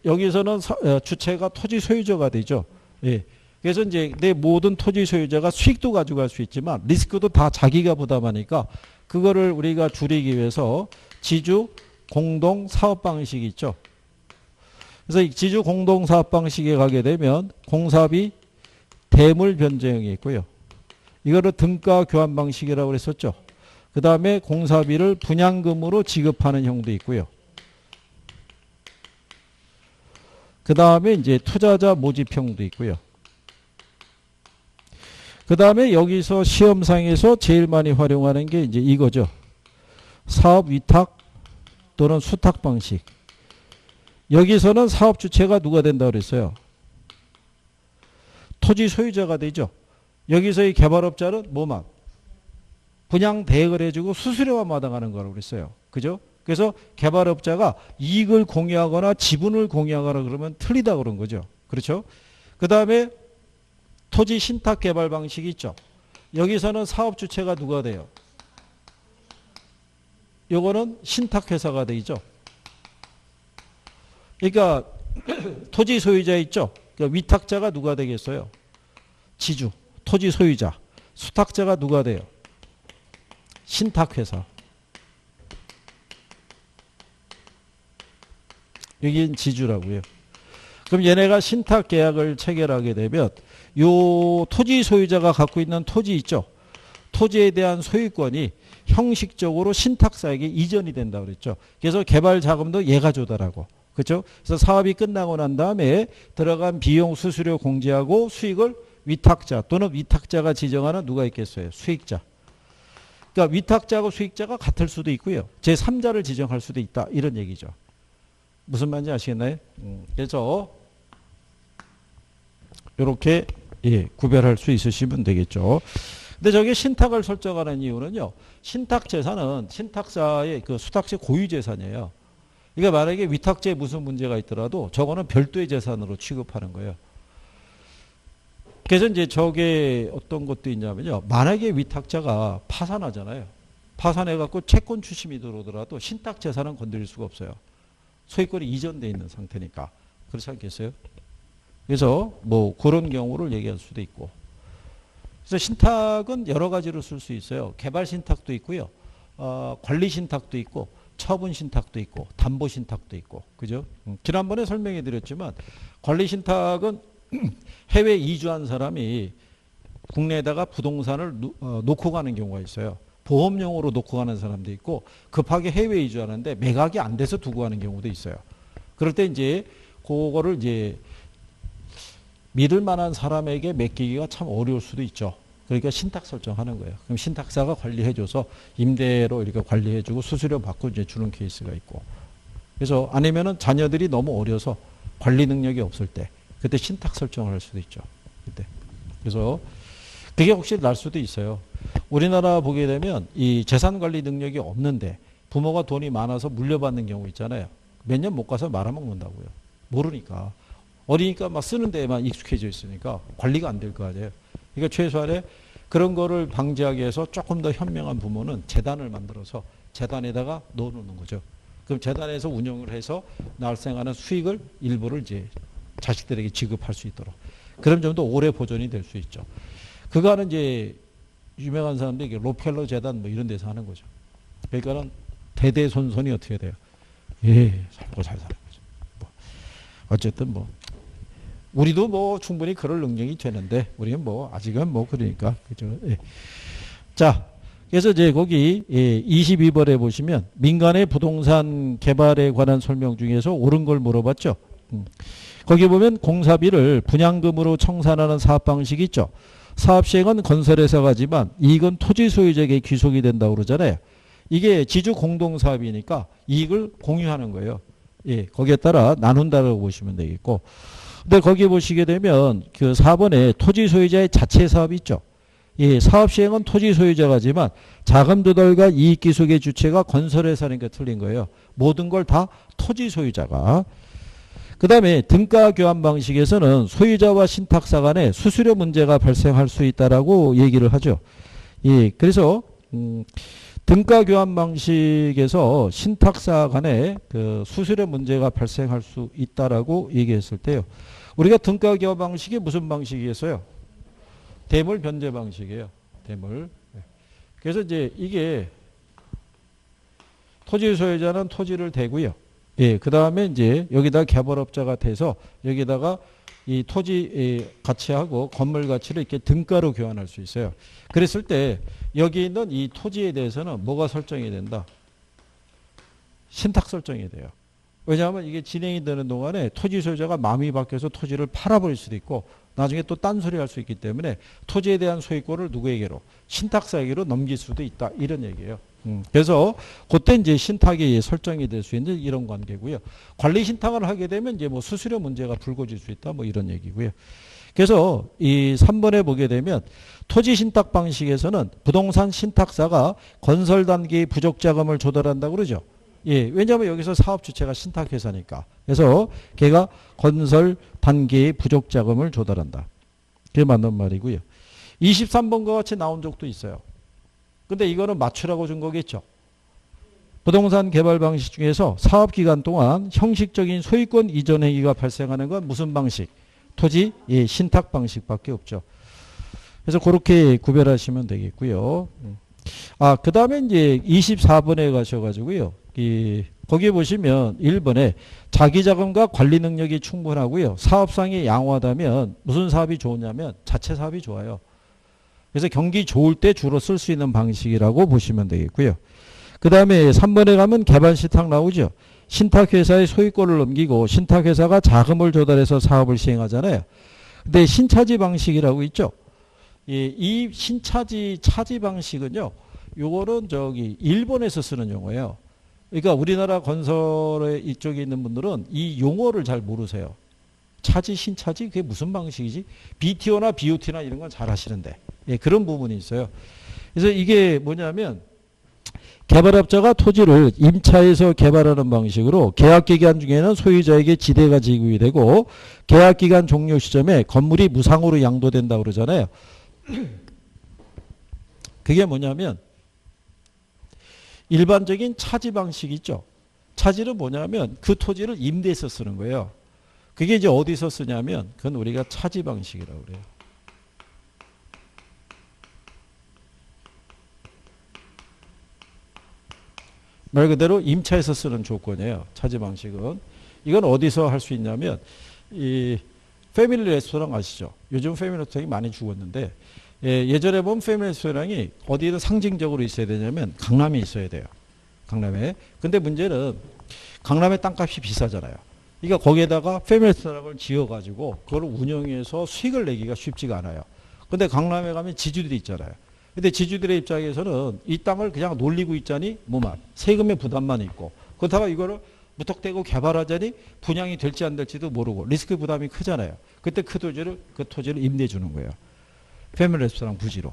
여기서는 주체가 토지 소유자가 되죠. 예. 그래서 이제 내 모든 토지 소유자가 수익도 가져갈 수 있지만 리스크도 다 자기가 부담하니까 그거를 우리가 줄이기 위해서 지주 공동 사업 방식이 있죠. 그래서 이 지주 공동 사업 방식에 가게 되면 공사비 대물 변제형이 있고요. 이거를 등가 교환 방식이라고 그랬었죠. 그 다음에 공사비를 분양금으로 지급하는 형도 있고요. 그 다음에 이제 투자자 모집형도 있고요. 그 다음에 여기서 시험상에서 제일 많이 활용하는 게 이제 이거죠. 사업 위탁 또는 수탁 방식. 여기서는 사업 주체가 누가 된다고 그랬어요? 토지 소유자가 되죠. 여기서의 개발업자는 뭐만? 분양 대액을 해주고 수수료만 마당하는 거라고 그랬어요. 그죠? 그래서 개발업자가 이익을 공유하거나 지분을 공유하거나 그러면 틀리다 그런 거죠. 그렇죠? 그 다음에 토지 신탁 개발 방식이 있죠. 여기서는 사업 주체가 누가 돼요? 요거는 신탁회사가 되죠. 그러니까 토지 소유자 있죠. 그러니까 위탁자가 누가 되겠어요? 지주, 토지 소유자. 수탁자가 누가 돼요? 신탁회사. 여긴 지주라고요. 그럼 얘네가 신탁 계약을 체결하게 되면 요 토지 소유자가 갖고 있는 토지 있죠. 토지에 대한 소유권이 형식적으로 신탁사에게 이전이 된다고 그랬죠. 그래서 개발 자금도 얘가 조달하고. 그렇죠? 그래서 사업이 끝나고 난 다음에 들어간 비용 수수료 공제하고 수익을 위탁자 또는 위탁자가 지정하는 누가 있겠어요? 수익자. 그러니까 위탁자하고 수익자가 같을 수도 있고요. 제3자를 지정할 수도 있다. 이런 얘기죠. 무슨 말인지 아시겠나요? 그래서 이렇게 구별할 수 있으시면 되겠죠. 근데 저게 신탁을 설정하는 이유는요. 신탁 재산은 신탁사의 그 수탁세 고유 재산이에요. 그러니까 만약에 위탁제에 무슨 문제가 있더라도 저거는 별도의 재산으로 취급하는 거예요. 그래서 이제 저게 어떤 것도 있냐면요. 만약에 위탁자가 파산하잖아요. 파산해갖고 채권 추심이 들어오더라도 신탁 재산은 건드릴 수가 없어요. 소유권이 이전되어 있는 상태니까. 그렇지 않겠어요? 그래서 뭐 그런 경우를 얘기할 수도 있고. 그래서 신탁은 여러 가지로 쓸 수 있어요. 개발 신탁도 있고요. 관리 신탁도 있고, 처분 신탁도 있고, 담보 신탁도 있고. 그죠? 지난번에 설명해 드렸지만 관리 신탁은 해외 이주한 사람이 국내에다가 부동산을 놓고 가는 경우가 있어요. 보험용으로 놓고 가는 사람도 있고 급하게 해외 이주하는데 매각이 안 돼서 두고 가는 경우도 있어요. 그럴 때 이제 그거를 이제 믿을 만한 사람에게 맡기기가 참 어려울 수도 있죠. 그러니까 신탁 설정하는 거예요. 그럼 신탁사가 관리해줘서 임대로 이렇게 관리해주고 수수료 받고 이제 주는 케이스가 있고. 그래서 아니면은 자녀들이 너무 어려서 관리 능력이 없을 때 그때 신탁 설정을 할 수도 있죠. 그때. 그래서 그게 혹시 날 수도 있어요. 우리나라 보게 되면 이 재산 관리 능력이 없는데 부모가 돈이 많아서 물려받는 경우 있잖아요. 몇 년 못 가서 말아먹는다고요. 모르니까. 어리니까 막 쓰는 데에만 익숙해져 있으니까 관리가 안 될 거 아니에요. 그러니까 최소한의 그런 거를 방지하기 위해서 조금 더 현명한 부모는 재단을 만들어서 재단에다가 넣어놓는 거죠. 그럼 재단에서 운영을 해서 날생하는 수익을 일부를 이제 자식들에게 지급할 수 있도록. 그럼 좀 더 오래 보존이 될 수 있죠. 그거는 이제 유명한 사람들이 록펠러 재단 뭐 이런 데서 하는 거죠. 그러니까는 대대손손이 어떻게 돼요? 예, 살고 잘 사는 거죠. 뭐 어쨌든 뭐 우리도 뭐 충분히 그럴 능력이 되는데 우리는 뭐 아직은 뭐 그러니까 그죠. 예. 자, 그래서 이제 거기 22번에 보시면 민간의 부동산 개발에 관한 설명 중에서 옳은 걸 물어봤죠. 거기 보면 공사비를 분양금으로 청산하는 사업 방식이 있죠. 사업 시행은 건설회사가지만 이익은 토지 소유자에게 귀속이 된다고 그러잖아요. 이게 지주 공동 사업이니까 이익을 공유하는 거예요. 예, 거기에 따라 나눈다라고 보시면 되겠고. 근데 거기 보시게 되면 그 4번에 토지 소유자의 자체 사업이 있죠. 예, 사업 시행은 토지 소유자가지만 자금 조달과 이익 기속의 주체가 건설회사니까 틀린 거예요. 모든 걸 다 토지 소유자가. 그 다음에 등가 교환 방식에서는 소유자와 신탁사 간에 수수료 문제가 발생할 수 있다라고 얘기를 하죠. 예, 그래서 등가 교환 방식에서 신탁사 간에 그 수수료 문제가 발생할 수 있다라고 얘기했을 때요. 우리가 등가 교환 방식이 무슨 방식이겠어요? 대물 변제 방식이에요. 대물. 그래서 이제 이게 토지 소유자는 토지를 대고요. 예, 그 다음에 이제 여기다 개발업자가 돼서 여기다가 이 토지 가치하고 건물 가치를 이렇게 등가로 교환할 수 있어요. 그랬을 때 여기 있는 이 토지에 대해서는 뭐가 설정이 된다? 신탁 설정이 돼요. 왜냐하면 이게 진행이 되는 동안에 토지 소유자가 마음이 바뀌어서 토지를 팔아버릴 수도 있고 나중에 또 딴소리 할 수 있기 때문에 토지에 대한 소유권을 누구에게로? 신탁사에게로 넘길 수도 있다. 이런 얘기예요. 그래서 그때 이제 신탁이 설정이 될 수 있는 이런 관계고요. 관리 신탁을 하게 되면 이제 뭐 수수료 문제가 불거질 수 있다. 뭐 이런 얘기고요. 그래서 이 3번에 보게 되면 토지 신탁 방식에서는 부동산 신탁사가 건설 단계의 부족 자금을 조달한다고 그러죠. 예, 왜냐하면 여기서 사업 주체가 신탁회사니까. 그래서 걔가 건설 단계의 부족 자금을 조달한다. 그게 맞는 말이고요. 23번과 같이 나온 적도 있어요. 근데 이거는 맞추라고 준 거겠죠. 부동산 개발 방식 중에서 사업 기간 동안 형식적인 소유권 이전 행위가 발생하는 건 무슨 방식? 토지 신탁 방식밖에 없죠. 그래서 그렇게 구별하시면 되겠고요. 그 다음에 이제 24번에 가셔가지고요. 거기에 보시면 1번에 자기 자금과 관리 능력이 충분하고요. 사업상이 양호하다면 무슨 사업이 좋으냐면 자체 사업이 좋아요. 그래서 경기 좋을 때 주로 쓸 수 있는 방식이라고 보시면 되겠고요. 그 다음에 3번에 가면 개발 신탁 나오죠. 신탁회사의 소유권을 넘기고 신탁회사가 자금을 조달해서 사업을 시행하잖아요. 근데 신차지 방식이라고 있죠. 이 신차지 차지 방식은요. 요거는 일본에서 쓰는 용어예요. 그러니까 우리나라 건설에 이쪽에 있는 분들은 이 용어를 잘 모르세요. 차지, 신차지? 그게 무슨 방식이지? BTO나 BOT나 이런 건 잘 하시는데. 예, 그런 부분이 있어요. 그래서 이게 뭐냐면 개발업자가 토지를 임차해서 개발하는 방식으로 계약기간 중에는 소유자에게 지대가 지급이 되고 계약기간 종료 시점에 건물이 무상으로 양도된다고 그러잖아요. 그게 뭐냐면 일반적인 차지 방식이 있죠. 차지는 뭐냐면 그 토지를 임대해서 쓰는 거예요. 그게 이제 어디서 쓰냐면 그건 우리가 차지 방식이라고 그래요. 말 그대로 임차해서 쓰는 조건이에요. 차지 방식은. 이건 어디서 할 수 있냐면 이 패밀리 레스토랑 아시죠? 요즘 패밀리 레스토랑이 많이 죽었는데 예전에 보면 패밀리 레스토랑이 어디에도 상징적으로 있어야 되냐면 강남에 있어야 돼요. 강남에. 근데 문제는 강남의 땅값이 비싸잖아요. 그러니까 거기에다가 패밀리 레스토랑을 지어가지고 그걸 운영해서 수익을 내기가 쉽지가 않아요. 근데 강남에 가면 지주들이 있잖아요. 근데 지주들의 입장에서는 이 땅을 그냥 놀리고 있자니 뭐만 세금의 부담만 있고 그렇다가 이거를 무턱대고 개발하자니 분양이 될지 안 될지도 모르고 리스크 부담이 크잖아요. 그때 그 토지를 임대해 주는 거예요. 패밀리 레스토랑 부지로.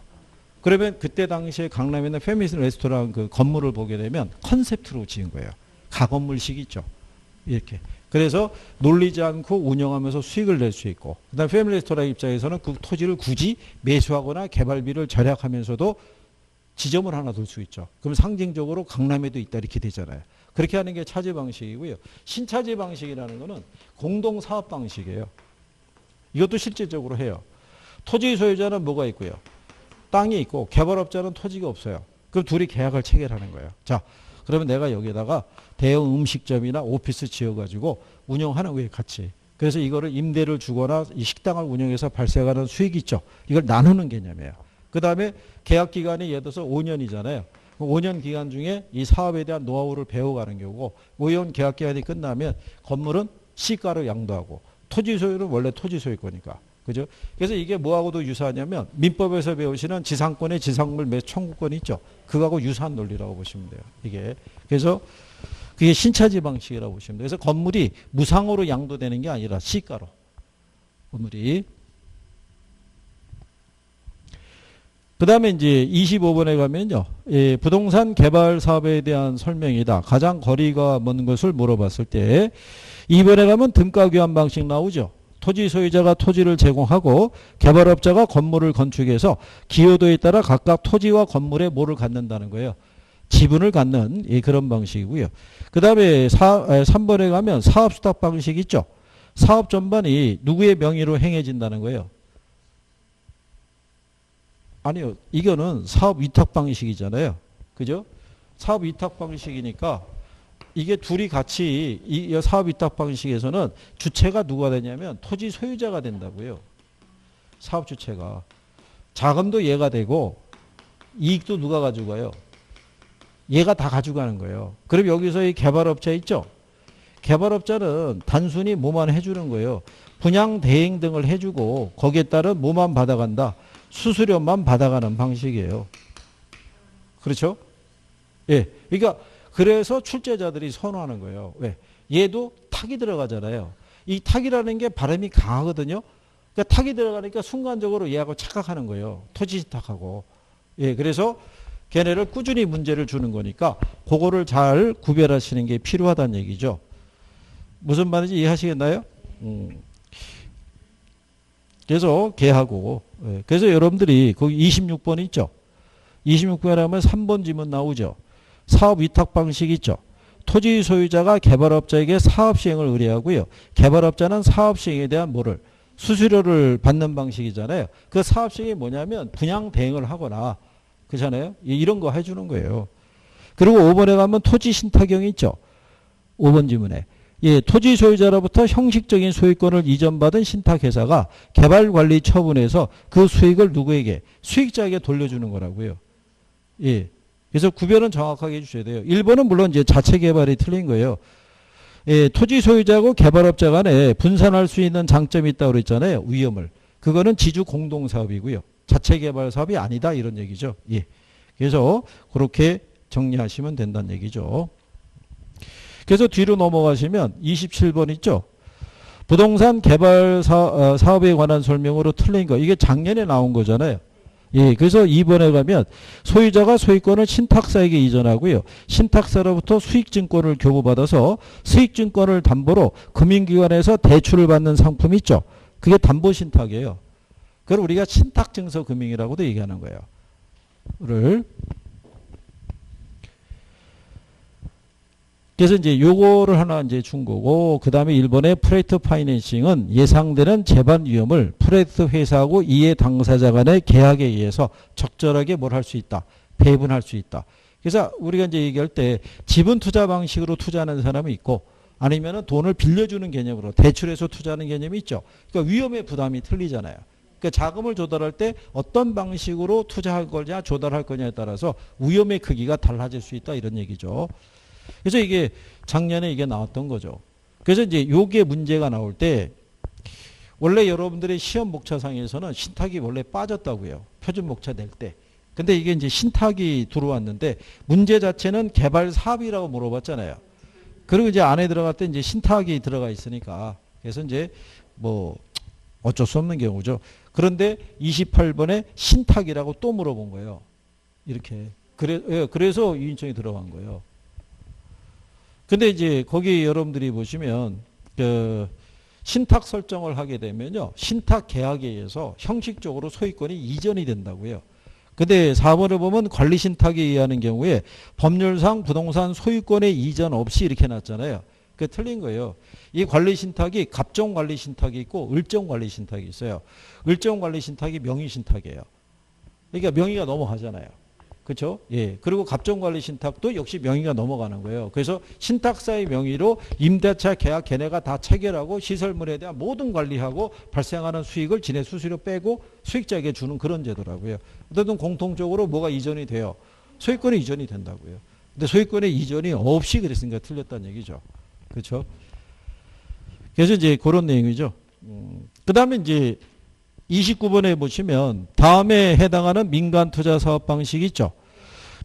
그러면 그때 당시에 강남에 있는 패밀리 레스토랑 그 건물을 보게 되면 컨셉트로 지은 거예요. 가건물식 있죠. 이렇게. 그래서 놀리지 않고 운영하면서 수익을 낼 수 있고, 그다음 패밀리 레스토랑 입장에서는 그 토지를 굳이 매수하거나 개발비를 절약하면서도 지점을 하나 둘 수 있죠. 그럼 상징적으로 강남에도 있다 이렇게 되잖아요. 그렇게 하는 게 차지 방식이고요. 신차지 방식이라는 거는 공동 사업 방식이에요. 이것도 실질적으로 해요. 토지 소유자는 뭐가 있고요. 땅이 있고 개발업자는 토지가 없어요. 그럼 둘이 계약을 체결하는 거예요. 자, 그러면 내가 여기에다가 대형 음식점이나 오피스 지어가지고 운영하는 거예요, 같이. 그래서 이거를 임대를 주거나 이 식당을 운영해서 발생하는 수익이 있죠. 이걸 나누는 개념이에요. 그 다음에 계약 기간이 예를 들어서 5년이잖아요. 5년 기간 중에 이 사업에 대한 노하우를 배워가는 경우고, 5년 계약 기간이 끝나면 건물은 시가로 양도하고, 토지 소유는 원래 토지 소유권이니까. 그죠? 그래서 이게 뭐하고도 유사하냐면 민법에서 배우시는 지상권의 지상물 매 청구권이 있죠. 그거하고 유사한 논리라고 보시면 돼요. 이게. 그래서 그게 신차지 방식이라고 보시면 돼요. 그래서 건물이 무상으로 양도되는 게 아니라 시가로. 건물이. 그 다음에 이제 25번에 가면요. 예, 부동산 개발 사업에 대한 설명이다. 가장 거리가 먼 것을 물어봤을 때 2번에 가면 등가 교환 방식 나오죠. 토지 소유자가 토지를 제공하고 개발업자가 건물을 건축해서 기여도에 따라 각각 토지와 건물에 뭐를 갖는다는 거예요. 지분을 갖는 그런 방식이고요. 그 다음에 3번에 가면 사업수탁 방식 있죠. 사업 전반이 누구의 명의로 행해진다는 거예요. 아니요. 이거는 사업 위탁 방식이잖아요. 그죠? 사업 위탁 방식이니까 이게 둘이 같이 이 사업 위탁 방식에서는 주체가 누가 되냐면 토지 소유자가 된다고요. 사업 주체가. 자금도 얘가 되고 이익도 누가 가져가요? 얘가 다 가져가는 거예요. 그럼 여기서 이 개발업자 있죠? 개발업자는 단순히 뭐만 해주는 거예요. 분양 대행 등을 해주고 거기에 따른 뭐만 받아간다. 수수료만 받아가는 방식이에요. 그렇죠? 예. 그러니까 그래서 출제자들이 선호하는 거예요. 왜? 얘도 탁이 들어가잖아요. 이 탁이라는 게 발음이 강하거든요. 그러니까 탁이 들어가니까 순간적으로 얘하고 착각하는 거예요. 토지 탁하고. 예. 그래서 걔네를 꾸준히 문제를 주는 거니까 그거를 잘 구별하시는 게 필요하다는 얘기죠. 무슨 말인지 이해하시겠나요? 그래서 걔하고. 예. 그래서 여러분들이 거기 26번 있죠. 26번에 하면 3번 지문 나오죠. 사업 위탁 방식 있죠. 토지 소유자가 개발업자에게 사업 시행을 의뢰하고요. 개발업자는 사업 시행에 대한 뭐를 수수료를 받는 방식이잖아요. 그 사업 시행이 뭐냐면 분양 대행을 하거나 그렇잖아요. 이런 거 해주는 거예요. 그리고 5번에 가면 토지 신탁형이 있죠. 5번 지문에. 예, 토지 소유자로부터 형식적인 소유권을 이전받은 신탁회사가 개발관리 처분해서 그 수익을 누구에게? 수익자에게 돌려주는 거라고요. 예. 그래서 구별은 정확하게 해주셔야 돼요. 1번은 물론 이제 자체 개발이 틀린 거예요. 예, 토지 소유자하고 개발업자 간에 분산할 수 있는 장점이 있다고 그랬잖아요. 위험을. 그거는 지주 공동사업이고요. 자체 개발 사업이 아니다 이런 얘기죠. 예. 그래서 그렇게 정리하시면 된다는 얘기죠. 그래서 뒤로 넘어가시면 27번 있죠. 부동산 개발 사업에 관한 설명으로 틀린 거. 이게 작년에 나온 거잖아요. 예, 그래서 2번에 가면 소유자가 소유권을 신탁사에게 이전하고요. 신탁사로부터 수익증권을 교부받아서 수익증권을 담보로 금융기관에서 대출을 받는 상품 있죠. 그게 담보신탁이에요. 그걸 우리가 신탁증서금융이라고도 얘기하는 거예요. 그래서 이제 요거를 하나 이제 준 거고, 그 다음에 1번의 프레이트 파이낸싱은 예상되는 재반 위험을 프레이트 회사하고 이해 당사자 간의 계약에 의해서 적절하게 뭘 할 수 있다. 배분할 수 있다. 그래서 우리가 이제 얘기할 때 지분 투자 방식으로 투자하는 사람이 있고, 아니면은 돈을 빌려주는 개념으로 대출해서 투자하는 개념이 있죠. 그러니까 위험의 부담이 틀리잖아요. 그러니까 자금을 조달할 때 어떤 방식으로 투자할 거냐 조달할 거냐에 따라서 위험의 크기가 달라질 수 있다 이런 얘기죠. 그래서 이게 작년에 이게 나왔던 거죠. 그래서 이제 요게 문제가 나올 때 원래 여러분들의 시험 목차상에서는 신탁이 원래 빠졌다고요. 표준 목차 낼 때. 근데 이게 이제 신탁이 들어왔는데 문제 자체는 개발 사업이라고 물어봤잖아요. 그리고 이제 안에 들어갈 때 이제 신탁이 들어가 있으니까 그래서 이제 뭐 어쩔 수 없는 경우죠. 그런데 28번에 신탁이라고 또 물어본 거예요. 이렇게. 그래서 유인청이 들어간 거예요. 근데 이제 거기 여러분들이 보시면 그 신탁 설정을 하게 되면요. 신탁 계약에 의해서 형식적으로 소유권이 이전이 된다고요. 근데 4번을 보면 관리 신탁에 의하는 경우에 법률상 부동산 소유권의 이전 없이 이렇게 놨잖아요. 그게 틀린 거예요. 이 관리 신탁이 갑종 관리 신탁이 있고 을종 관리 신탁이 있어요. 을종 관리 신탁이 명의 신탁이에요. 그러니까 명의가 넘어가잖아요. 그렇죠? 예. 그리고 갑종 관리 신탁도 역시 명의가 넘어가는 거예요. 그래서 신탁사의 명의로 임대차 계약 걔네가 다 체결하고 시설물에 대한 모든 관리하고 발생하는 수익을 지네 수수료 빼고 수익자에게 주는 그런 제도라고요. 어쨌든 공통적으로 뭐가 이전이 돼요? 소유권이 이전이 된다고요. 근데 소유권의 이전이 없이 그랬으니까 틀렸다는 얘기죠. 그렇죠? 그래서 이제 그런 내용이죠. 그 다음에 이제 29번에 보시면 다음에 해당하는 민간 투자 사업 방식이 있죠.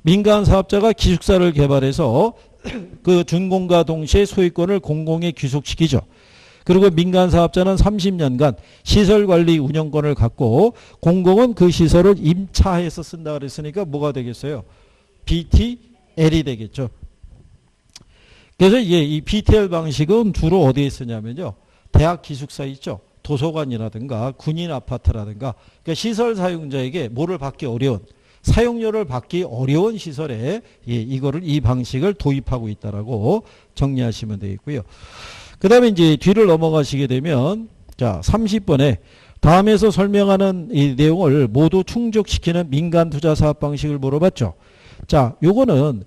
민간 사업자가 기숙사를 개발해서 그 준공과 동시에 소유권을 공공에 귀속시키죠. 그리고 민간 사업자는 30년간 시설관리 운영권을 갖고 공공은 그 시설을 임차해서 쓴다 그랬으니까 뭐가 되겠어요? BTL이 되겠죠. 그래서 이게 이 BTL 방식은 주로 어디에 쓰냐면요. 대학 기숙사 있죠. 도서관이라든가 군인 아파트라든가 그러니까 시설 사용자에게 뭐를 받기 어려운 사용료를 받기 어려운 시설에 이 방식을 도입하고 있다라고 정리하시면 되겠고요. 그 다음에 이제 뒤를 넘어가시게 되면 자 30번에 다음에서 설명하는 이 내용을 모두 충족시키는 민간 투자 사업 방식을 물어봤죠. 자 요거는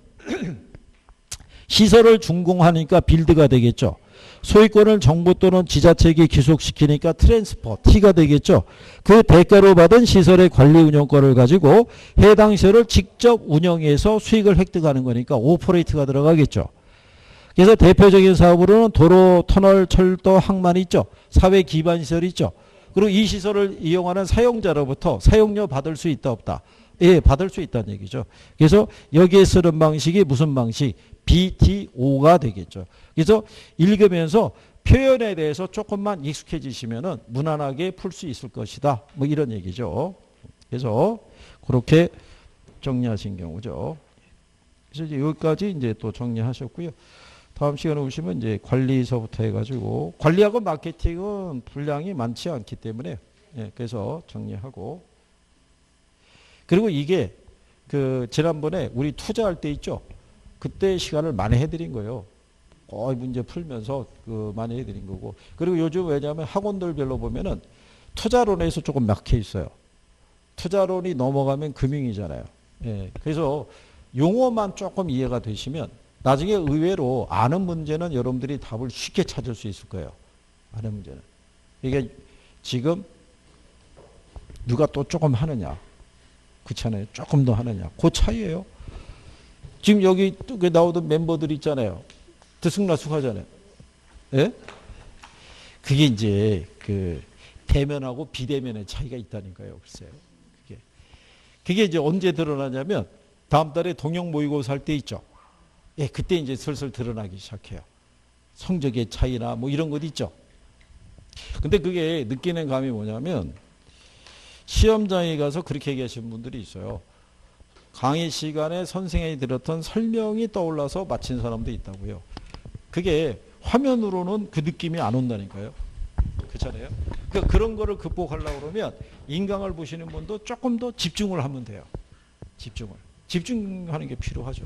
시설을 준공하니까 빌드가 되겠죠. 소유권을 정부 또는 지자체에게 귀속시키니까 트랜스퍼, T가 되겠죠. 그 대가로 받은 시설의 관리 운영권을 가지고 해당 시설을 직접 운영해서 수익을 획득하는 거니까 오퍼레이트가 들어가겠죠. 그래서 대표적인 사업으로는 도로, 터널, 철도, 항만 있죠. 사회 기반 시설이 있죠. 그리고 이 시설을 이용하는 사용자로부터 사용료 받을 수 있다 없다. 예, 받을 수 있다는 얘기죠. 그래서 여기에 쓰는 방식이 무슨 방식? BTO가 되겠죠. 그래서 읽으면서 표현에 대해서 조금만 익숙해지시면은 무난하게 풀 수 있을 것이다. 뭐 이런 얘기죠. 그래서 그렇게 정리하신 경우죠. 그래서 이제 여기까지 이제 또 정리하셨고요. 다음 시간에 오시면 이제 관리서부터 해가지고 관리하고 마케팅은 분량이 많지 않기 때문에 예, 그래서 정리하고 그리고 이게 그 지난번에 우리 투자할 때 있죠. 그때 시간을 많이 해드린 거예요. 거의 문제 풀면서 그 많이 해드린 거고. 그리고 요즘 왜냐하면 학원들별로 보면은 투자론에서 조금 막혀 있어요. 투자론이 넘어가면 금융이잖아요. 예, 그래서 용어만 조금 이해가 되시면 나중에 의외로 아는 문제는 여러분들이 답을 쉽게 찾을 수 있을 거예요. 아는 문제는. 이게 지금 누가 또 조금 하느냐. 그렇잖아요. 조금 더 하느냐. 그 차이예요. 지금 여기 나오던 멤버들 있잖아요. 들쑥날쑥하잖아요. 예? 그게 이제 그 대면하고 비대면의 차이가 있다니까요. 글쎄요. 그게 이제 언제 드러나냐면 다음 달에 동영 모의고사 할 때 있죠. 예, 그때 이제 슬슬 드러나기 시작해요. 성적의 차이나 뭐 이런 것 있죠. 근데 그게 느끼는 감이 뭐냐면 시험장에 가서 그렇게 얘기하시는 분들이 있어요. 강의 시간에 선생님이 들었던 설명이 떠올라서 마친 사람도 있다고요. 그게 화면으로는 그 느낌이 안 온다니까요. 그렇잖아요. 그러니까 그런 거를 극복하려고 그러면 인강을 보시는 분도 조금 더 집중을 하면 돼요. 집중하는 게 필요하죠.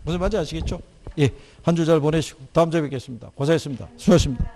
무슨 말인지 아시겠죠? 예, 한 주 잘 보내시고 다음 주에 뵙겠습니다. 고생했습니다. 수고하셨습니다.